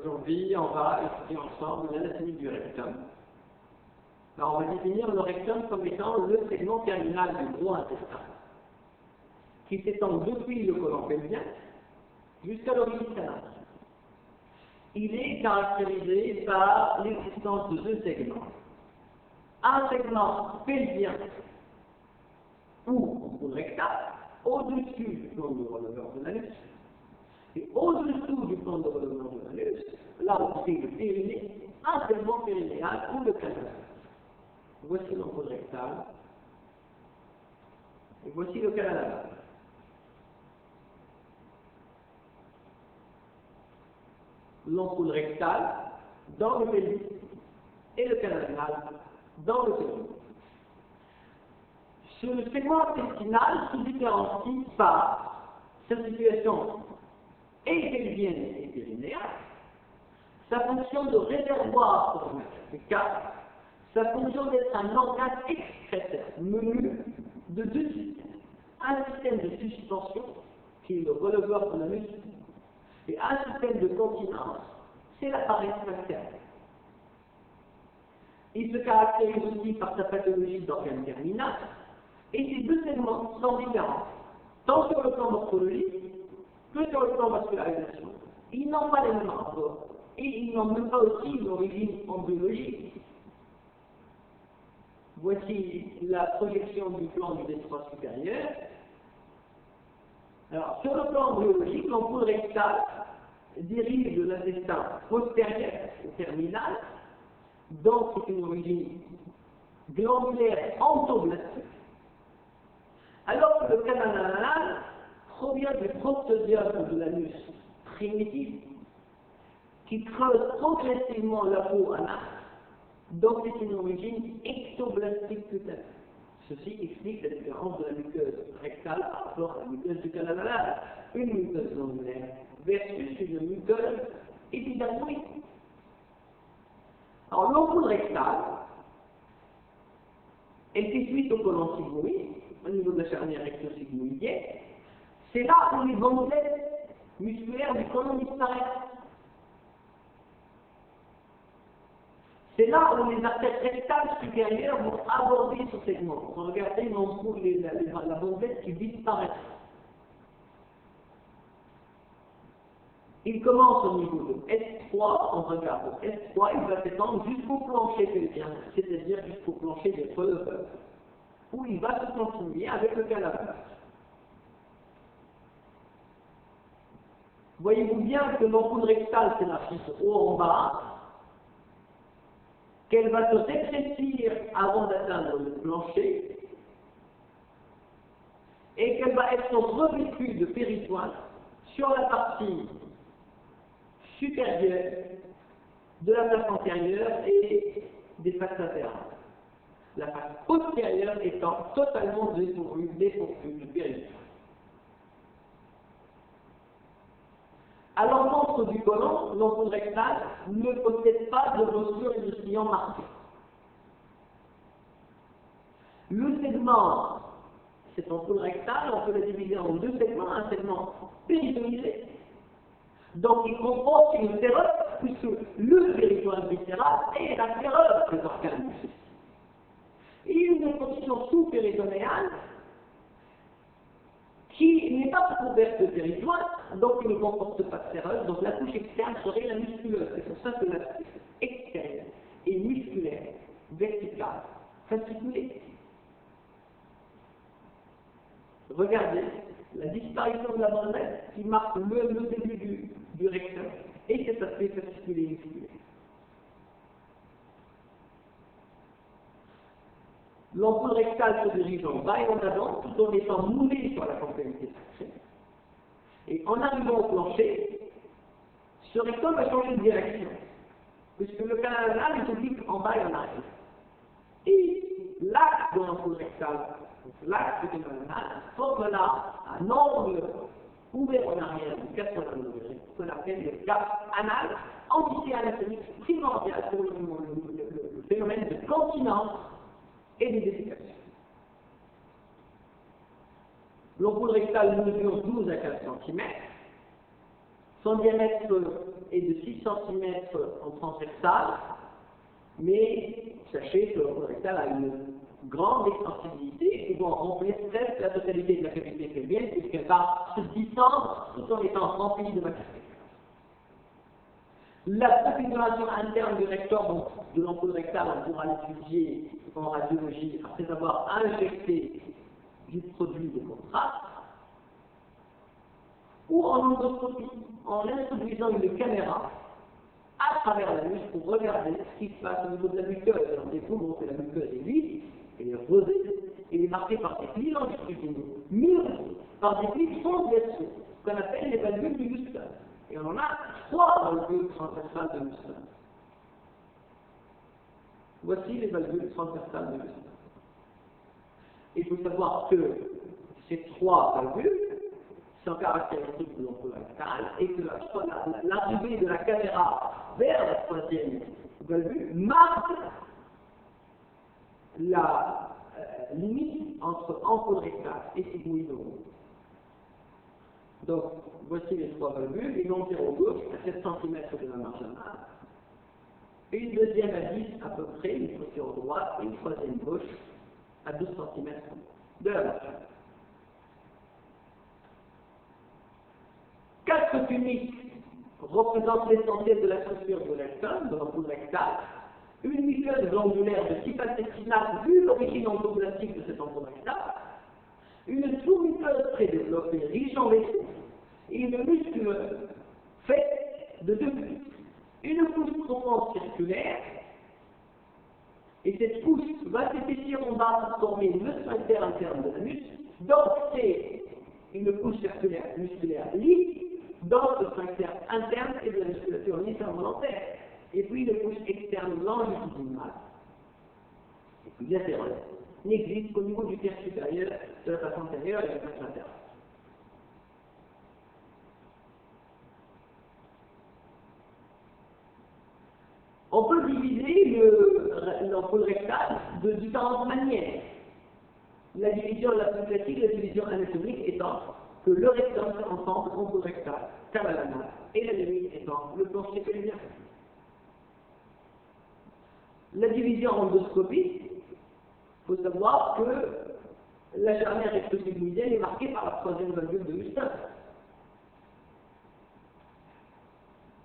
Aujourd'hui, on va étudier ensemble l'anatomie du rectum. Alors, on va définir le rectum comme étant le segment terminal du gros intestin, qui s'étend depuis le côlon pelvien jusqu'à l'origine canale. Il est caractérisé par l'existence de deux segments. Un segment pelvien ou rectal, au-dessus du plan de releveur de l'anus, et au-dessous du plan de releveur de l'anus, là où c'est le périnée, un segment périnéal ou le canal. Voici l'ampoule rectale, et voici le canal anal. L'ampoule rectale dans le périnée et le canal anal dans le périnée. Ce segment intestinal se différencie par sa situation pelvienne et périnéale, sa fonction de réservoir pour le cas, sa fonction d'être un organe excréteur menu de deux systèmes. Un système de suspension, qui est le releveur de l'anus, et un système de continence, c'est l'appareil sphincter. Il se caractérise aussi par sa pathologie d'organe terminal, et ces deux segments sont différents, tant sur le plan morphologique que sur le plan vascularisation. Ils n'ont pas les mêmes rapports, et ils n'ont même pas aussi une origine embryologique. Voici la projection du plan du détroit supérieur. Alors, sur le plan embryologique, l'ampoule rectale dirige de l'intestin postérieur et terminal, donc c'est une origine glandulaire entoblastique, alors que le canal anal provient du prostodium de l'anus primitif qui creuse progressivement la peau anale, donc c'est une origine ectoblastique cutanée. Ceci explique la différence de la muqueuse rectale par rapport à la muqueuse du canal anal. Une muqueuse glandulaire versus une muqueuse épidermoïde. Alors l'ampoule rectale, elle fait suite au côlon sigmoïde, au niveau de la charnière recto-sigmoïdienne. C'est là où les bandelettes musculaires du côlon disparaissent. C'est là où les artères rectales supérieures vont aborder ce segment. Regardez l'ampoule, la bandelette qui disparaît. Il commence au niveau de S3, on regarde S3, il va s'étendre jusqu'au plancher pelvien, c'est-à-dire jusqu'au plancher des releveurs, où il va se continuer avec le canal. Voyez-vous bien que l'ampoule rectale s'élargit haut en bas, qu'elle va se rétrécir avant d'atteindre le plancher, et qu'elle va être revêtue de péritoine sur la partie supérieure de la face antérieure et des faces latérales. La face postérieure étant totalement dépourvue de péritoine. À l'encontre du côlon, l'ampoule rectale ne possède pas de rossure et de sillon marqué. Le segment, cette ampoule rectale, on peut la diviser en deux segments, un segment péritonisé. Donc il comporte une terreur, puisque le péritoine viscéral est la terreur des organes. Et une position sous-péritonéale qui n'est pas couverte de péritoine, donc il ne comporte pas de séreuse, donc la couche externe serait la musculeuse. C'est pour ça que la couche extérieure est musculaire, verticale, fasciculée. Regardez la disparition de la bandelette qui marque le début du rectum et cet aspect fasciculé musculaire. L'ampoule rectale se dirige en bas et en avant tout en étant moulée sur la campérité sacrée. Et en arrivant au plancher, ce rectum va changer de direction, puisque le canal anal est oblique en bas et en arrière. Et l'axe de l'ampoule rectale, l'axe du canal anal, forme là un angle ouvert en arrière de 80 degrés, qu'on appelle le gap anal, entité anatomique primordiale pour le phénomène de continence et des défécations. L'ampoule rectale mesure 12 à 15 cm. Son diamètre est de 6 cm en transversal, mais sachez que le colorectal a une grande extensibilité et doit remplir presque la totalité de la cavité pelvienne puisqu'elle va se distendre tout en étant remplie de matière. La configuration interne du rectum, donc de l'ampoule rectale, on pourra l'étudier en radiologie après avoir injecté du produit de contraste, ou en endoscopie, en introduisant une caméra à travers la muqueuse pour regarder ce qui se passe au niveau de la muqueuse. Alors, des poumons, que la muqueuse est vide, elle est rosée, elle est marquée par des plis longitudinaux, mûrs par des plis transversaux, qu'on appelle les valvules du muscle. Et on en a 3 valvules transversales de muscle. Voici les valvules transversales de muscle. Il faut savoir que ces 3 valvules sont caractéristiques de l'ampoule rectale et que l'arrivée de la caméra vers la 3e valvule marque la limite entre ampoule rectale et sigmoïdome. Donc, voici les 3 valvules, une entière gauche à 7 cm de la marginale, une deuxième à 10 à peu près, une posture droite, et une troisième gauche à 12 cm de la marginale. 4 tuniques représentent l'essentiel de la structure du rectum, de l'ampoule rectale. Une muqueuse glandulaire de type intestinal, vu l'origine endoplastique de cette ampoule rectale. Une sous-muqueuse très développée, riche en vaisseaux, et une muscule faite de 2 couches. Une couche profonde circulaire, et cette couche va s'épaissir en bas pour former le sphincter interne de la muscle. Donc c'est une couche circulaire musculaire lisse dans le sphincter interne et de la musculature lisse involontaire. Et puis une couche externe longitudinale. Et puis latérale n'existe qu'au niveau du terre supérieur de la face antérieure et de la face latérale. On peut diviser l'ampoule rectale de différentes manières. La division la plus classique, la division anatomique étant que le rectum se rencontre l'ampoule rectale, canal anal, et la limite étant le plancher pelvien. La division endoscopique, il faut savoir que la charnière recto-sigmoïdienne est marquée par la 3e valvule de Huston.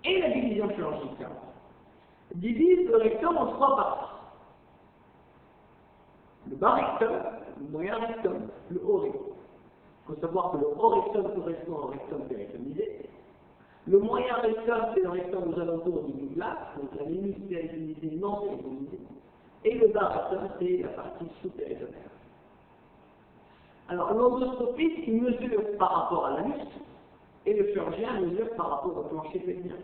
Et la division chirurgicale divise le rectum en 3 parties. Le bas rectum, le moyen rectum, le haut rectum. Il faut savoir que le haut rectum correspond au rectum péritonisé. Le moyen rectum, c'est le rectum aux alentours du Douglas, donc la limite péritonisée non péritonisée. Et le bas rectum, c'est la partie sous-péritonéale. Alors, l'endoscopiste mesure par rapport à la muscle, et le chirurgien mesure par rapport au plancher pelvien.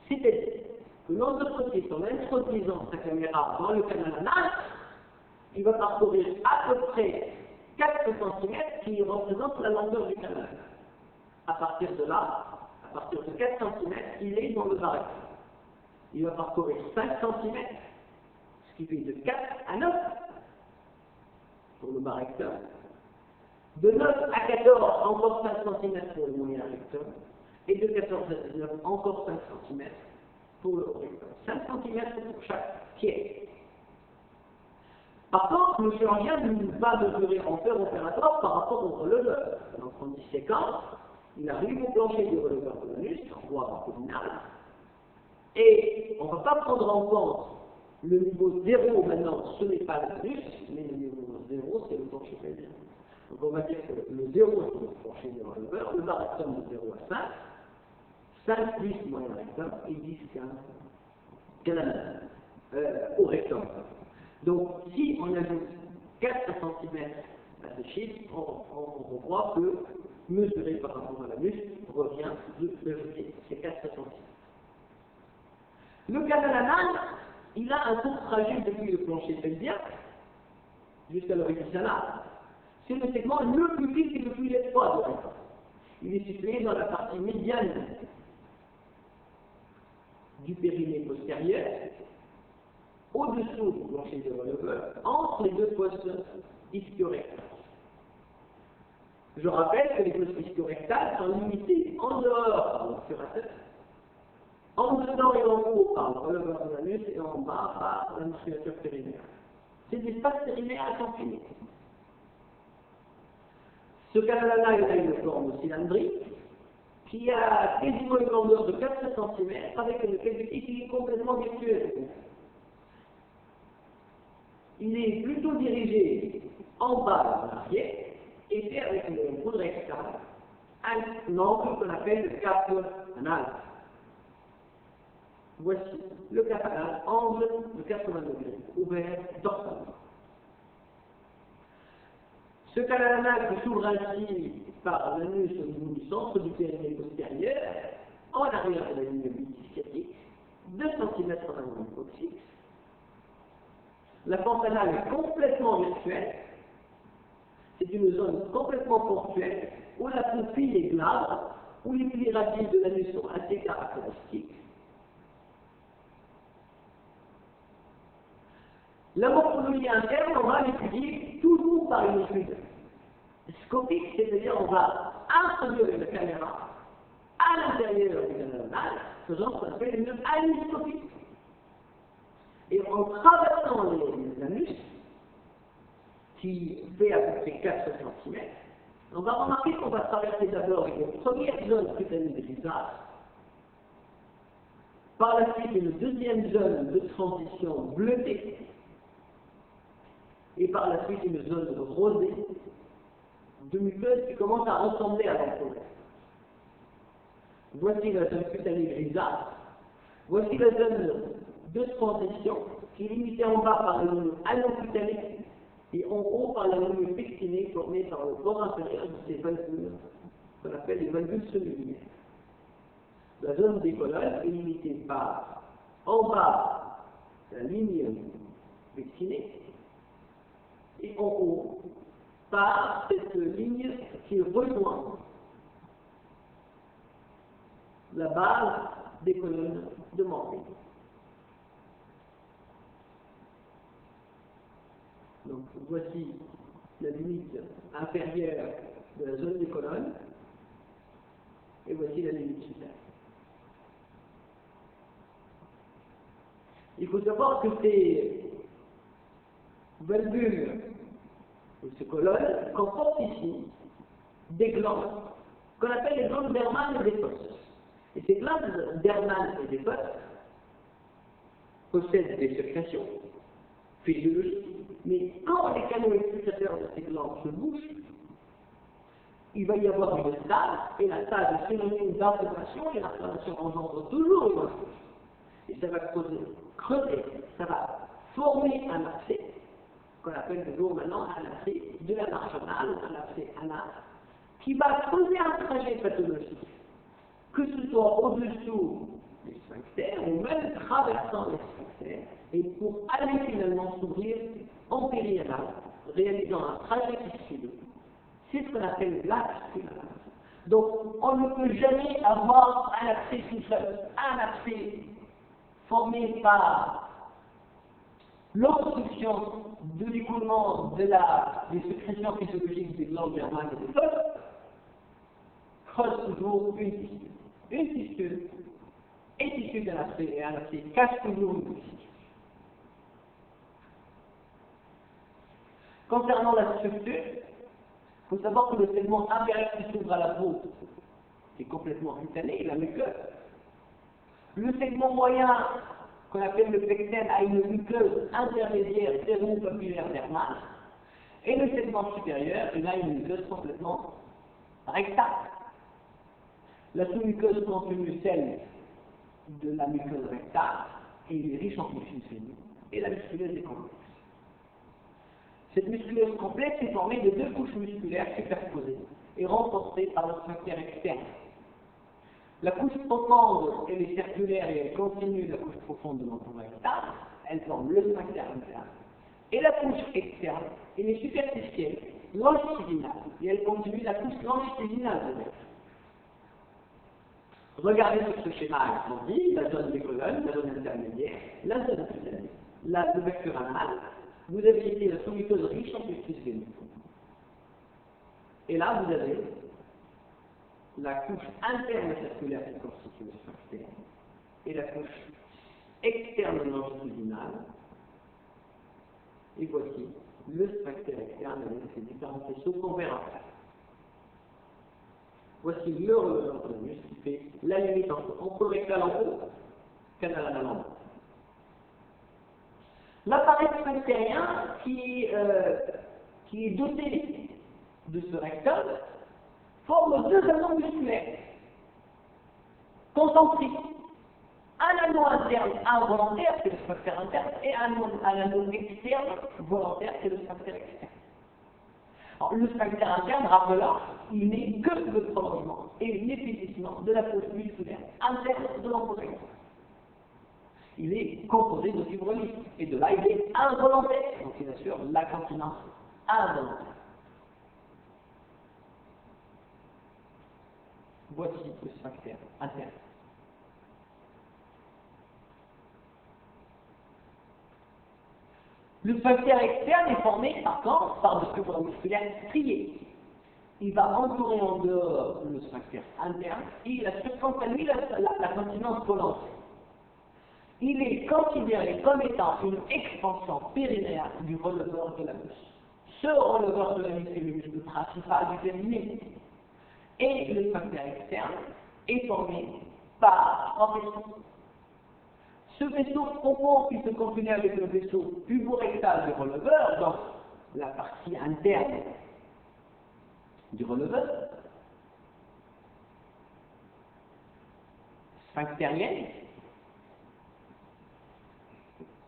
C'est-à-dire que l'endoscopiste, en introduisant sa caméra dans le canal anal, il va parcourir à peu près 4 cm qui représentent la longueur du canal. À partir de là, à partir de 4 cm, il est dans le bas rectum. Il va parcourir 5 cm, ce qui fait de 4 à 9 pour le bas rectum. De 9 à 14, encore 5 cm pour le moyen rectum. Et de 14 à 19, encore 5 cm pour le haut rectum. 5 cm pour chaque pied. Par contre, le chirurgien va mesurer en fer opératoire par rapport au releveur. Donc, on disséquence, il arrive au plancher du releveur de l'anus, voire abdominal, et on ne va pas prendre en compte le niveau 0 maintenant, ce n'est pas l'anus, mais le niveau 0, c'est le plancher pelvien. Donc, on va dire que le 0, c'est le plancher du releveur, le bas rectum de 0 à 5, 5 plus moyen rectum, et 10, 15 au rectum. Donc, si on ajoute 4 cm à ce chiffre, on voit que mesurer par rapport à la muscle revient de d'ajouter ces 4 cm. Le canal anal, il a un court trajet depuis le plancher pelvien jusqu'à l'orifice anal. C'est le segment le plus vif et le plus étroit de rectum. Il est situé dans la partie médiane du périnée postérieur, au-dessous du plancher de releveur, entre les 2 fosses ischiorectales. Je rappelle que les fosses ischiorectales sont limitées en dehors par l'obturateur, en dedans et en haut par le releveur de l'anus et en bas par la musculature périnéale. Ces espaces périnéales sont finis. Ce canal-là, il a une forme cylindrique qui a quasiment une longueur de 4 cm avec une cavité qui est complètement virtuelle. Il est plutôt dirigé en bas vers l'arrière et fait avec une poudre externe un angle qu'on appelle le cap anal. Voici le cap anal, angle de 80 degrés, ouvert dorsalement. Ce canal anal qui s'ouvre ainsi par l'anus au niveau du centre du périnée postérieur, en arrière de la ligne sciatique, 2 cm par la ligne coccyx. La pente anale est complètement virtuelle. C'est une zone complètement portuelle où la pupille est glabre, où les plis radiés de l'anus sont assez caractéristiques. La morphologie interne, on va l'étudier toujours par une étude scopique, c'est-à-dire on va introduire la caméra à l'intérieur du canal anal, faisant ce qu'on appelle une aniscopie. Et en traversant les anus, qui fait à peu près 4 cm, on va remarquer qu'on va traverser d'abord une première zone cutanéenne grisâtre, par la suite une deuxième zone de transition bleutée, et par la suite une zone rosée de muqueuse qui commence à ressembler à l'entrée. Voici la zone cutanée grisâtre, voici la zone de transition qui est limitée en bas par le ligne anocutané et en haut par la ligne pectinée formée par le bord inférieur de ces valvules qu'on appelle les valvules semi-linéaires. La zone des colonnes est limitée par en bas la ligne pectinée et en haut par cette ligne qui rejoint la base des colonnes de Morphy. Donc voici la limite inférieure de la zone des colonnes et voici la limite supérieure. Il faut savoir que ces valvules ou ces colonnes comportent ici des glandes qu'on appelle les glandes dermales et d'éposses. Et ces glandes dermales et d'éposses possèdent des sécrétions physiologiques, mais quand les canaux expulsateurs de ces glandes se bougent, il va y avoir une stase, et la stase est synonyme d'inflammation, et l'inflammation engendre toujours une inflammation. Et ça va creuser, ça va former un abcès, qu'on appelle de jour maintenant un abcès de la marge anale, un abcès anal, qui va creuser un trajet pathologique, que ce soit au-dessous des sphincters ou même traversant les sphincters, et pour aller finalement s'ouvrir en périanal, réalisant un trajet fistuleux. C'est ce qu'on appelle l'axe. Donc, on ne peut jamais avoir un abcès tout seul, un abcès formé par l'obstruction de l'écoulement des sécrétions physiologiques des glandes dermales et des fosses, creuse toujours une fistule. Une fistule est issue d'un abcès, et un abcès cache toujours une fistule. Concernant la structure, il faut savoir que le segment inférieur qui s'ouvre à la peau est complètement cutané, la muqueuse. Le segment moyen, qu'on appelle le pecten, a une muqueuse intermédiaire thermopapulaire dermale. Et le segment supérieur, il a une muqueuse complètement rectale. La sous-muqueuse contenue celle de la muqueuse rectale et il est riche en tissus et la musculeuse est complexe. Cette musculeuse complexe est formée de 2 couches musculaires superposées et renforcées par le sphincter externe. La couche profonde, elle est circulaire et elle continue la couche profonde de l'entour rectal, elle forme le sphincter interne. Et la couche externe, elle est superficielle, longitudinale, et elle continue la couche longitudinale de l'œuf. Regardez sur ce schéma agrandi, la zone des colonnes, la zone intermédiaire, la zone cutanée, l'ouverture anale. Vous avez ici la sous-muqueuse riche en tissus veineux. Et là, vous avez la couche interne circulaire qui constitue le sphincter et la couche externe longitudinale. Et voici le sphincter externe avec ses différents faisceaux qu'on verra. Voici le releveur de l'anus qui fait la limite entre ampoule rectale en haut, canal anal en bas. L'appareil sphinctérien qui est doté de ce rectum forme deux anneaux musculaires concentriques. Un anneau interne involontaire, c'est le sphincter interne, et un anneau externe volontaire, c'est le sphincter externe. Alors, le sphincter interne, rappelons, il n'est que le prolongement et l'épaississement de la fosse musculaire interne de l'ampoule rectale. Il est composé de fibres lisses, et de là il est involontaire, donc il assure la continence involontaire. Voici le sphincter interne. Le sphincter externe est formé par contre par des fibres musculaires striées. Il va entourer en dehors le sphincter interne et il assure quant à lui la continence volontaire. Il est considéré comme étant une expansion périnéale du releveur de l'anus. Ce releveur de l'anus est le muscle principal du périnée. Et le sphincter externe est formé par un vaisseau. Ce vaisseau profond qui se combine avec le vaisseau puborectal du releveur, donc la partie interne du releveur, sphinctérienne,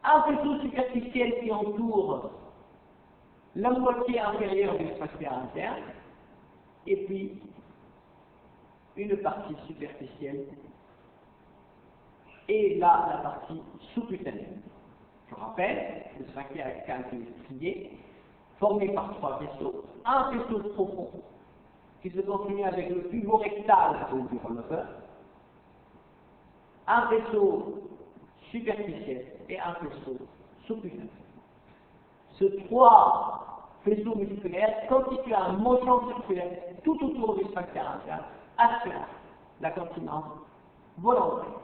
un vaisseau superficiel qui entoure la moitié inférieure du sphincter interne, et puis une partie superficielle, et là la partie sous-cutanée. Je rappelle, le sphincter externe est strié, formé par trois vaisseaux, un vaisseau profond qui se continue avec le puborectal du releveur, un vaisseau superficiel et un vaisseau sous-cutané. Ces trois vaisseaux musculaires constituent un motion circulaire tout autour du sphincter interne, assurant la continence volontaire.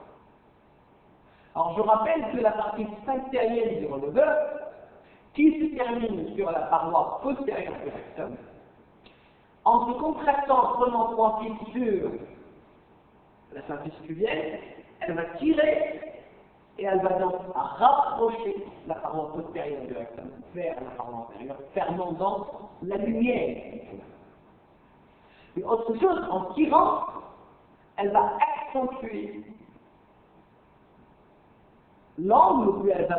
Alors je rappelle que la partie sphinctérienne du releveur, qui se termine sur la paroi postérieure du rectum, en se contractant en prenant profil sur la symphyse pubienne, elle va tirer et elle va donc rapprocher la paroi postérieure du rectum vers la paroi antérieure, fermant donc la lumière. Et autre chose, en tirant, elle va accentuer l'angle, ou elle va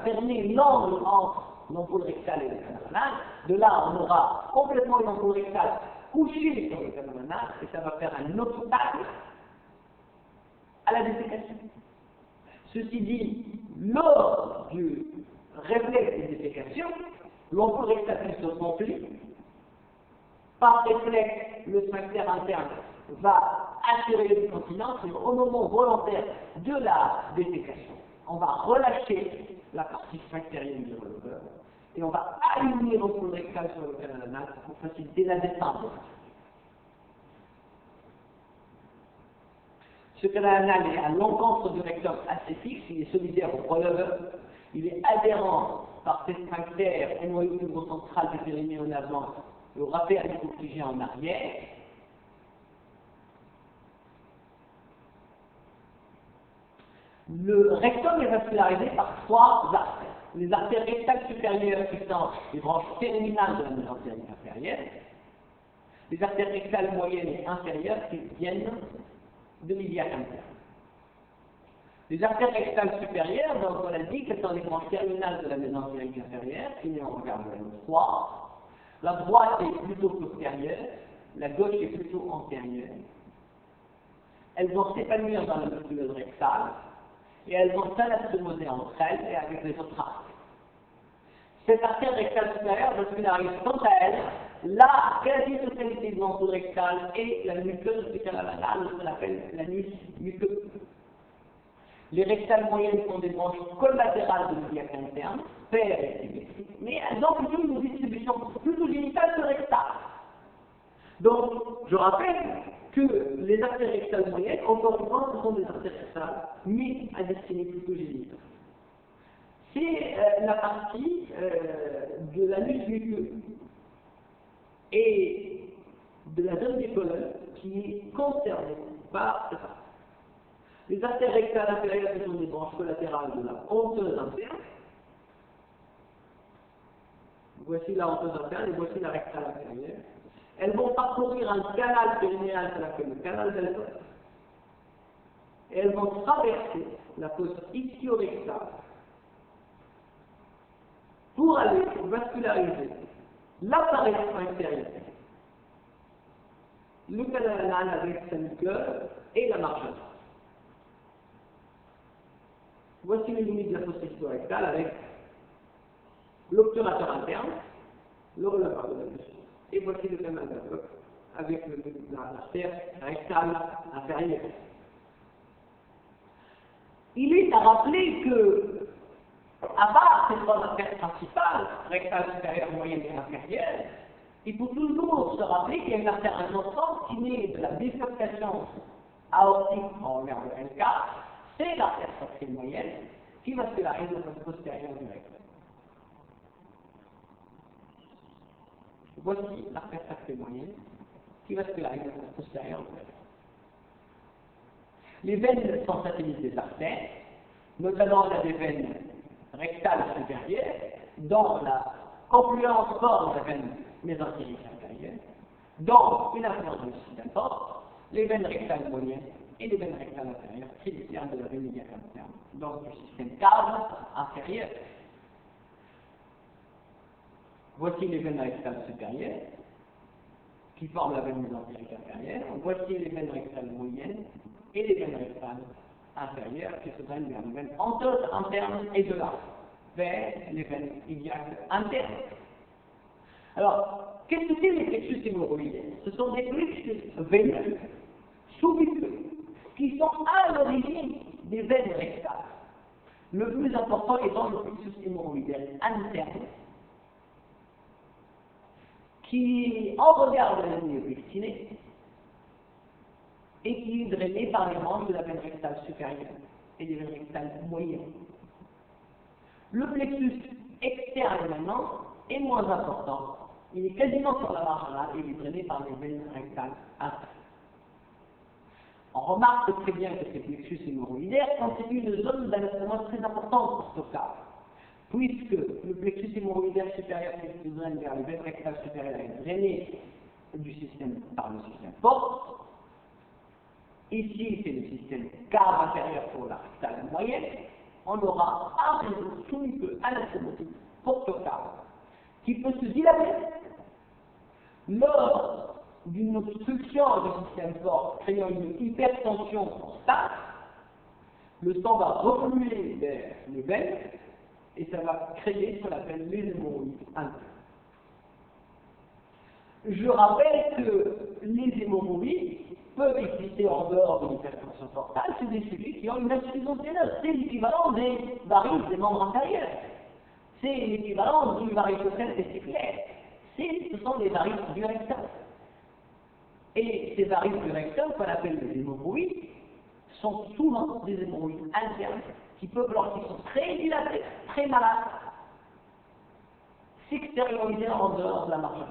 fermer l'angle entre l'ampoule rectale et le canal anal. De là, on aura complètement l'ampoule rectale couchée sur le canal anal, et ça va faire un obstacle à la défécation. Ceci dit, lors du réflexe de défécation, l'ampoule rectale se remplit. Par réflexe, le sphincter interne va assurer l'incontinence, et au moment volontaire de la défécation, on va relâcher la partie sphinctérienne du releveur et on va aligner l'ampoule rectale sur le canal anal pour faciliter la descente. Ce canal anal est à l'encontre du rectum assez fixe, il est solidaire au releveur, il est adhérent par ses sphincters au noyau central du périnée en avant et au rappel hypophygien en arrière. Le rectum est vascularisé par trois artères. Les artères rectales supérieures qui sont les branches terminales de la mésentérique inférieure, les artères rectales moyennes et inférieures qui viennent de l'iliaque interne. Les artères rectales supérieures, donc on a dit qu'elles sont les branches terminales de la mésentérique inférieure, et on regarde le 3. La droite est plutôt postérieure, la gauche est plutôt antérieure. Elles vont s'épanouir dans la musculeuse rectale, et elles vont s'anastomoser entre elles et avec les autres artères. Cette artère rectale supérieure vascularise quant à elle la quasi-totalité de l'ampoule rectale et la muqueuse du canal anal, ce qu'on appelle l'anus muqueux. Les rectales moyennes sont des branches collatérales de l'iliaque interne, paires et symétriques, mais elles ont plutôt une distribution plutôt génitale que rectale. Donc, je rappelle que les artères rectales moyennes, encore une fois, ce sont des artères rectales, mais à destinée plutôt génitale. C'est la partie de l'anus muqueux et de la zone des colonnes qui est concernée par cette partie. Les artères rectales inférieures, ce sont des branches collatérales de la honteuse interne. Voici la honteuse interne et voici la rectale inférieure. Elles vont parcourir un canal périnéal qu'on appelle le canal d'Albert. Et elles vont traverser la fosse ischio-rectale pour aller vasculariser l'appareil inférieur, le canal anal avec sa muqueuse et la marge. Voici les limites de la fosse ischio-rectale avec l'obturateur interne, le releveur de la bouche, et voici le canal d'Albert avec l'artère rectale inférieure. Il est à rappeler que, à part ces trois artères principales, rectale supérieure, moyenne et inférieure, il faut toujours se rappeler qu'il y a une artère importante qui naît de la bifurcation aortique en vers le L4, c'est l'artère sacrée moyenne qui vascularise la face postérieure du rectum. Voici l'artère sacrée moyenne qui vascularise la face postérieure du rectum. Les veines sont satellites des artères, notamment il y a des veines rectales supérieures, dans la confluence forme des veines mésentériques inférieures, dans une influence du système fort, les veines rectales moyennes et les veines rectales inférieures, tributaires de la veine médiane interne, donc du système cave inférieur. Voici les veines rectales supérieures, qui forment la veine mésentérique inférieure. Voici les veines rectales moyennes et les veines rectales inférieures qui se drainent vers les veines honteuses internes et de là vers les veines iliaques internes. Alors, qu'est-ce que c'est les plexus hémorroïdes? Ce sont des plexus veineux, sous-muqueux, qui sont à l'origine des veines rectales. Le plus important étant le plexus hémorroïdal interne, qui, en regard de la ligne pectinée, et qui est drainé par les branches de la veine rectale supérieure et des veines rectales moyennes. Le plexus externe maintenant est moins important. Il est quasiment sur la marge anale et il est drainé par les veines rectales inférieures. On remarque très bien que ces plexus hémorroïdaires constituent une zone d'anastomose très importante pour ce cas, puisque le plexus hémorroïdaire supérieur qui se draine vers les veines rectales supérieures est drainé du système par le système fort. Ici, c'est le système cave inférieur pour la rectale moyenne. On aura un réseau sous-muqueux anastomotique portocave qui peut se dilater lors d'une obstruction du système fort créant une hypertension constante. Le sang va refluer vers les veines et ça va créer ce qu'on appelle les hémorroïdes internes. Je rappelle que les hémorroïdes peuvent exister en dehors de l'hypertension portale, c'est des cellules qui ont une insuffisance veineuse. C'est l'équivalent des varices des membres inférieurs. C'est l'équivalent du varicocèle testiculaire. Ce sont des varices du rectum. Et ces varices du rectum, qu'on appelle les hémorroïdes, sont souvent des hémorroïdes internes qui peuvent, lorsqu'ils sont très dilatés, très malades, s'extérioriser en dehors de la marge anale,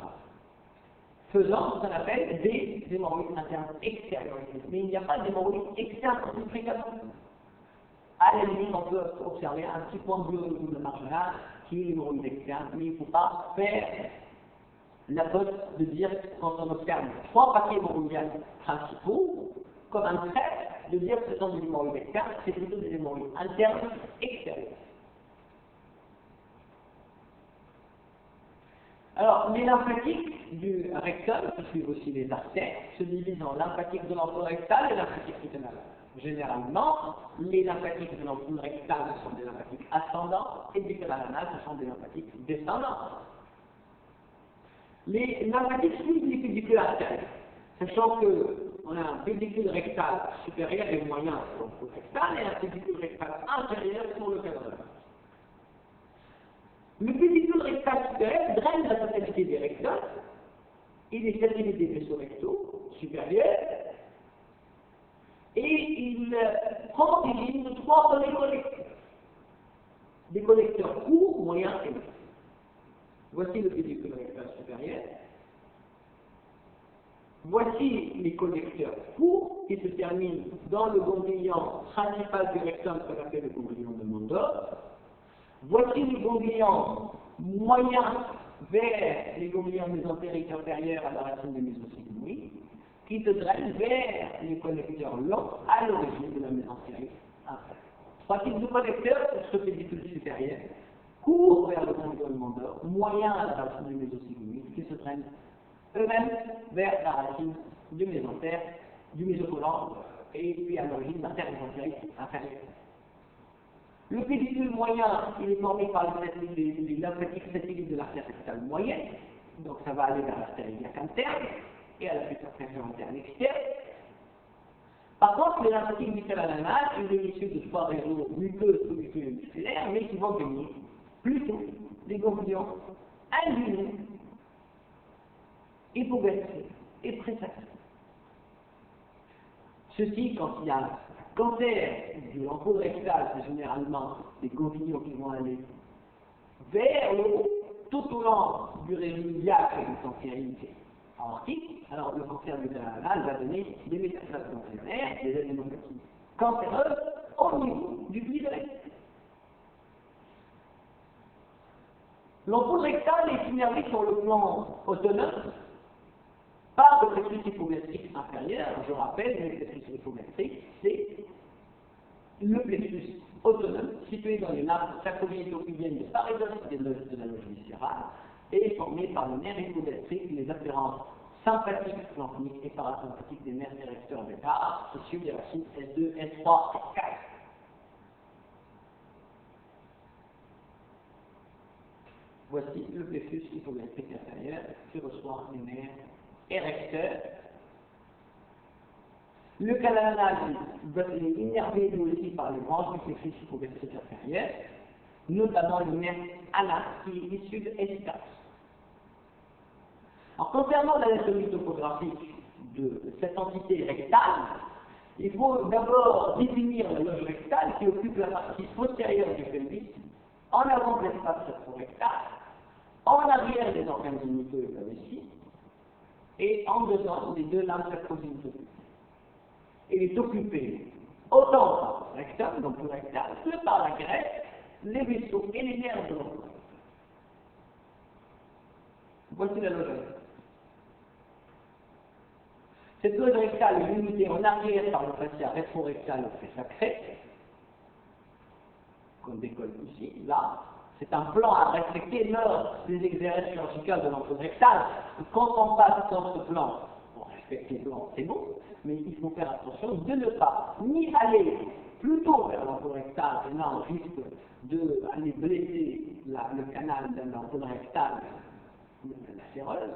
faisant ce qu'on appelle des hémorroïdes internes extériorisés. Mais il n'y a pas d'hémorroïdes externes plus fréquemment. À la limite, on peut observer un petit point bleu au niveau de la marge anale qui est l'hémorroïde externe, mais il ne faut pas faire la faute de dire, quand on observe trois paquets hémorroïdiens principaux, comme un trait, de dire que ce sont des hémorroïdes externes, c'est plutôt des hémorroïdes internes extérieurs. Alors, les lymphatiques du rectum, qui suivent aussi les artères, se divisent en lymphatiques de l'ampoule rectale et lymphatiques rétinale. Généralement, les lymphatiques de l'ampoule rectale sont des lymphatiques ascendants et du canal anal, ce sont des lymphatiques descendants. Les lymphatiques suivent les pédicules artères, sachant qu'on a un pédicule rectal supérieur et moyen sur l'ampoule rectale et un pédicule rectal inférieur sur le canal anal. Le pédicule rectal supérieur draine la totalité des rectums et les satellites des vaisseaux rectaux supérieurs et il prend l'origine de trois premiers collecteurs. Des collecteurs courts, moyens et longs. Voici le pédicule rectal supérieur. Voici les collecteurs courts qui se terminent dans le ganglion principal du rectum qu'on appelle le ganglion de Mondor. Voici les ganglions moyens vers les ganglions mésentériques inférieurs à la racine des mésocygmoïdes, qui se drainent vers les collecteurs longs à l'origine de la mésentérique inférieure. Trois types de collecteurs pour ce pédicule supérieur, courts vers le ganglion de Mondor, moyens à la racine des mésocygmoïdes, qui se drainent eux-mêmes vers la racine du mésentère, du mésocollant, et puis à l'origine de l'intermésentérique inférieure. Le pédicule moyen, il est formé par les lymphatiques satellites de l'artère rectale moyenne, donc ça va aller vers l'artère iliaque interne et à la future pression interne externe. Par contre, les lymphatiques viscérales anales, ils sont issus de trois réseaux muqueux ou musculaires, mais qui vont venir plutôt des ganglions inguinés, hypogastriques et présacrés. Ceci, quand il y a un cancer de l'ampoule rectale, c'est généralement des ganglions qui vont aller vers le haut, tout au long du réseau iliaque et du cancérité aortique. Alors le cancer du canal anal va donner des métastases cancéreuses, des adénopathies cancéreuses au niveau du pli rectal. L'ampoule rectale est innervée sur le plan autonome par le plexus hypogastrique inférieur. Je rappelle, le plexus hypogastrique, c'est le plexus autonome situé dans les nappes sacrogénito-pubiennes de Paredos et de la loge viscérale et formé par le nerf hypogastrique, les afférences sympathiques flanquiniques et parasympathiques des nerfs directeurs bêta, issus des racines S2, S3, S4. Voici le plexus hypogastrique inférieur qui reçoit les nerfs érecteurs. Le canal anal va être innervé lui aussi par les branches du plexus hypogastrique inférieur, notamment le nerf anal qui est issu de S4. Alors, concernant l'anatomie topographique de cette entité rectale, il faut d'abord définir la loge rectale qui occupe la partie postérieure du pelvis, en avant de l'espace rectal, en arrière des organes génitaux et de la vessie, et en dedans des deux lames sacrogénitales. Il est occupé autant par le rectum, donc le rectal, que par la graisse, les vaisseaux et les nerfs de l'emploi. Voici la loge rectale. Cette loge rectale est limitée en arrière par le fascia rétrorectal au fait sacré, comme décolle ici, là. C'est un plan à respecter lors des exercices chirurgicales de l'ampoule rectale. Quand on passe dans ce plan, pour respecter le plan, c'est bon, mais il faut faire attention de ne pas ni aller plutôt vers l'ampoule rectale, et là on risque d'aller blesser le canal de l'ampoule rectale, la séreuse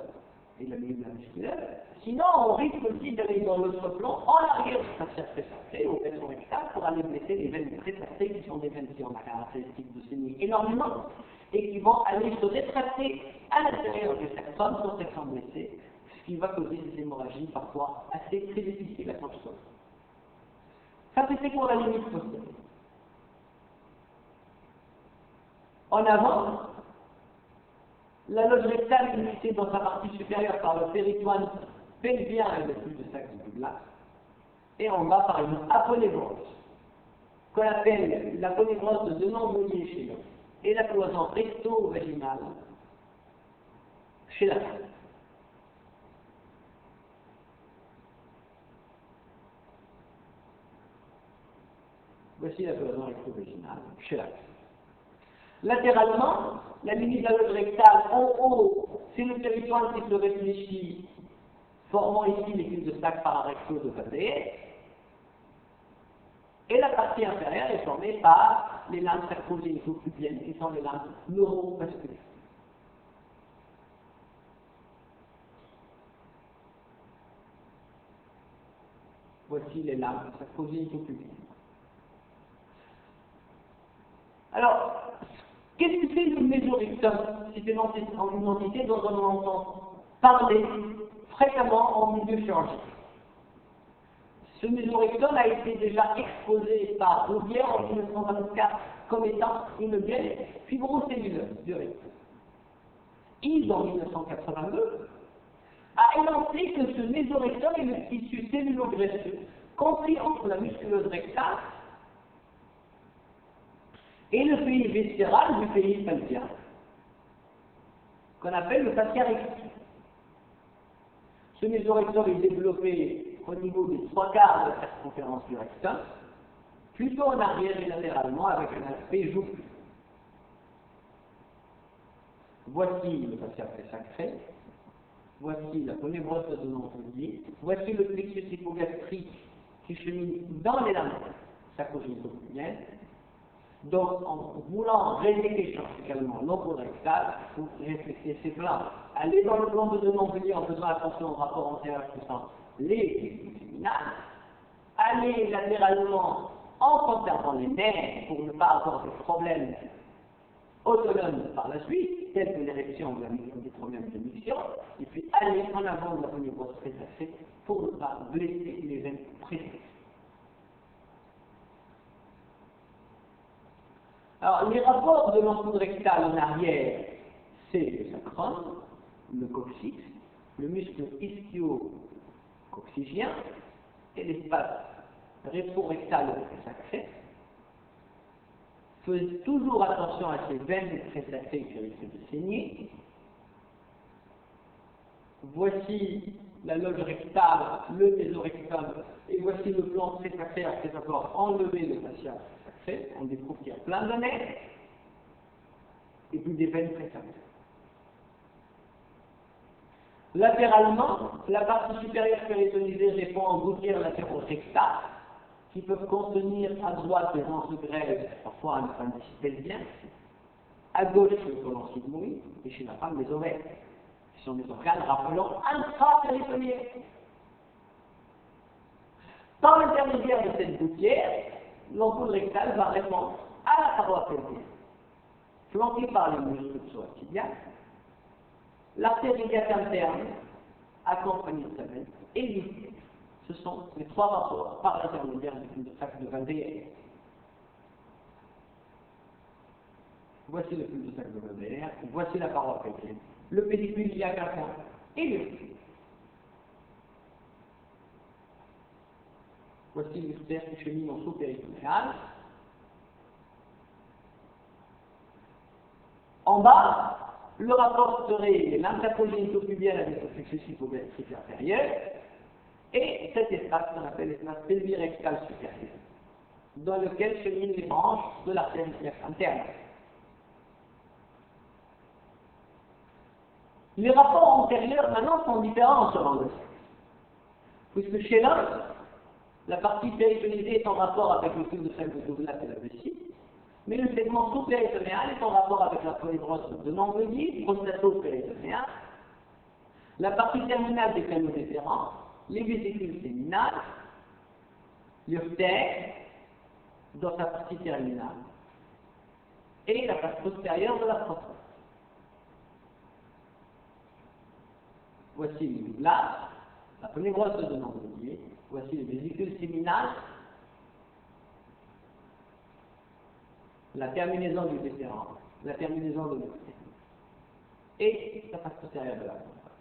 et le milieu musculaire. Sinon, on risque aussi d'aller dans l'autre plan, en arrière du fascia préfacé, au vaisseau rectal, pour aller blesser les veines préfacées, qui sont des veines qui ont la caractéristique de saigner énormément, et qui vont aller se rétracter à l'intérieur du sacrum quand elles sont blessées, ce qui va causer des hémorragies parfois assez très difficiles à contrôler. Ça, c'était pour la limite postérieure. En avant, la loge rectale est limitée dans sa partie supérieure par le péritoine pelvien et le flux de sac du Douglas, et en bas par une aponévrose, qu'on appelle l'aponévrose de non-volier chez l'homme, et la cloison recto-vaginale chez la femme. Voici la cloison recto-vaginale chez la femme. Latéralement, la limite de la loge rectale en haut, c'est le péritoine qui se réfléchit, formant ici les culs de sac pararectaux de Paté. Et la partie inférieure est formée par les lames sacrogénito-pubiennes, qui sont les lames neurovasculaires. Voici les lames sacrogénito-pubiennes. Alors, qu'est-ce que c'est le mésorectum? C'est une entité dont on entend parler fréquemment en milieu chirurgical. Ce mésorectum a été déjà exposé par Rouvière en 1924 comme étant une vieille fibrocellule du rectum. Yves, en 1982, a énoncé que ce mésorectum est le tissu cellulo-graisseux compris entre la musculeuse rectale et le pays viscéral du pays pelvien, qu'on appelle le fascia recti. Ce mésorectum est développé au niveau des 3/4 de la circonférence du rectum, plutôt en arrière et latéralement avec un aspect joufflu. Voici le fascia présacré, voici la première brosse de l'entonnier, voici le plexus hypogastrique qui chemine dans les lames sacro-gynococcyliennes. Donc, en voulant régler chirurgicalement l'ombre rectale, vous respectez ces plans. Allez dans le plan de Denonville en faisant attention au rapport antérieur qui sont les séminales. Allez latéralement en conservant les nerfs pour ne pas avoir de problèmes autonomes par la suite, tels que l'érection ou des problèmes de miction. Et puis allez en avant de la première brosse présaxée pour ne pas blesser les veines présaxées. Alors, les rapports de l'entour rectal en arrière, c'est le sacrum, le coccyx, le muscle ischio-coccygien et l'espace rétro-rectal présacré. Faites toujours attention à ces veines présacrées qui risquent de saigner. Voici la loge rectale, le mésorectum, et voici le plan présacré après avoir enlevé le fascia. On découvre qu'il y a plein de nerfs et puis des veines présacrées. Latéralement, la partie supérieure péritonisée répond aux gouttières latérales qui peuvent contenir à droite des anses de grève, parfois un appendice pelvien, à gauche le côlon sigmoïde et chez la femme les ovaires, qui sont des organes rappelant intra-péritoniens. Par l'intermédiaire de cette gouttière, l'ampoule rectale va répondre à la paroi pelvienne, flanquée par les muscles psoas-tibiales, l'artère iliaque interne, accompagnée de sa veine, et l'iliaque. Ce sont les trois rapports par l'intermédiaire du cul-de-sac de Van Der. Voici le cul-de-sac de Van Der, voici la paroi pelvienne, le pédicule iliaque interne et le cul. Voici l'urtère qui chemine en sous-péritonéal. En bas, le rapport serait l'intercogénito-pubienne avec le plexus hypogastrique inférieur et cet espace qu'on appelle l'espace pelvirectal supérieur, dans lequel cheminent les branches de l'artère iliaque interne. Les rapports antérieurs maintenant sont différents selon le sexe, puisque chez l'homme, la partie péritonisée est en rapport avec le cul-de-sac de Douglas et la vessie, mais le segment sous-péritonéal est en rapport avec la brosse de Nonvelier, prostato-péritonéal, la partie terminale des canaux déférents, les vésicules séminales, l'urtère dans sa partie terminale, et la partie postérieure de la prostate. Voici le Douglas, la première brosse de Nonvelier, voici les vésicules séminales, la terminaison du déférent, la terminaison de l'urtère, et la face postérieure de la prostate.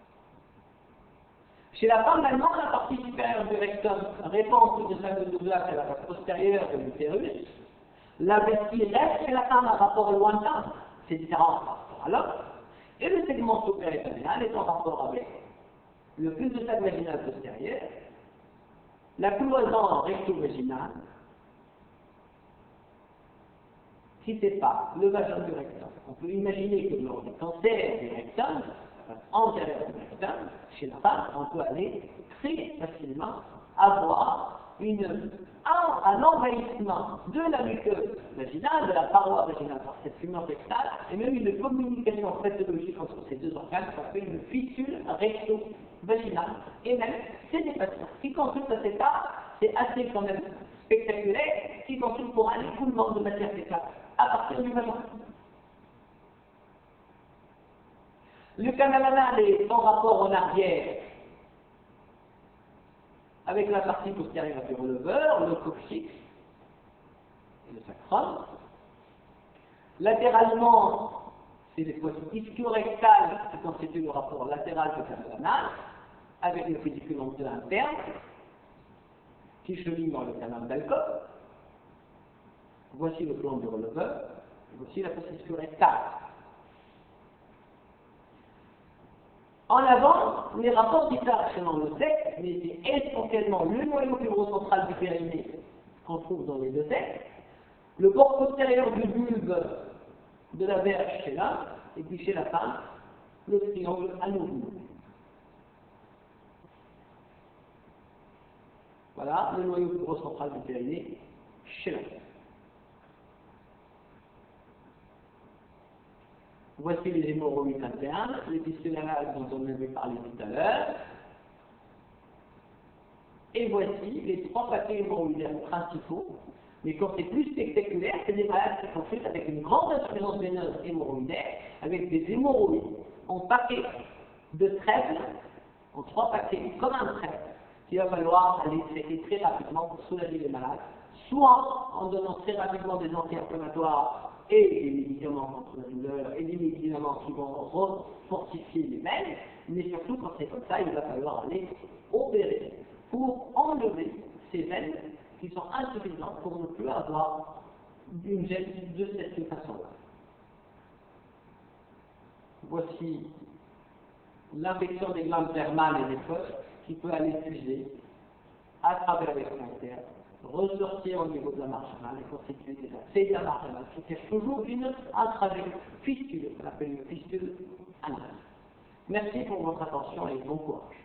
Chez la femme, maintenant, la partie supérieure du rectum répond au cul-de-sac de Douglas et la face postérieure de l'utérus. La vessie reste chez la femme à rapport lointain, c'est différent par rapport à l'homme, et le segment sous-péritonéal est en rapport avec le cul-de-sac vaginal postérieur, la cloison recto-vaginale, qui sépare le vagin du rectum. On peut imaginer que lors du cancer du rectum, antérieur du rectum, chez la femme, on peut aller très facilement avoir un envahissement de la muqueuse vaginale, de la paroi vaginale par cette fumeur rectale, et même une communication pathologique entre ces deux organes qu'on appelle une fissure recto-vaginale. Et même, c'est des patients qui consultent à cet état, c'est assez quand même spectaculaire, qui consultent pour un écoulement de matière fécale à partir du vagin. Le canal anal est en rapport en arrière avec la partie postérieure du releveur, le coccyx et le sacrum. Latéralement, c'est les voies ischio-rectales qui constituent le rapport latéral catamène avec le pédiculum interne qui chemine dans le canal d'Alcock. Voici le plan du releveur, voici la voie ischio-rectale. En avant, les rapports diffèrent selon le sexe, mais c'est essentiellement le noyau fibrocentral du périnée qu'on trouve dans les deux sexes, le bord postérieur du bulbe de la verge chez l'homme, et puis chez la femme, le triangle anovule. Voilà le noyau fibrocentral du périnée chez l'homme. Voici les hémorroïdes internes, les fistules anales dont on avait parlé tout à l'heure. Et voici les trois paquets hémorroïdaires principaux. Mais quand c'est plus spectaculaire, c'est des malades qui consultent avec une grande insuffisance veineuse hémorroïdaire, avec des hémorroïdes en paquets de trèfle, en trois paquets, comme un trèfle, qu'il va falloir aller traiter très rapidement pour soulager les malades, soit en donnant très rapidement des anti-inflammatoires et des médicaments contre la douleur et des médicaments qui vont refortifier les veines, mais surtout quand c'est comme ça, il va falloir aller opérer pour enlever ces veines qui sont insuffisantes pour ne plus avoir une gêne de cette façon-là. Voici l'infection des glandes thermales et des fosses qui peut aller fuser à travers les frontières, ressortir au niveau de la marginale et constituer des accès de la marginale qui cache toujours une intraveineuse fistule, qu'on appelle une fistule anale. Merci pour votre attention et bon courage.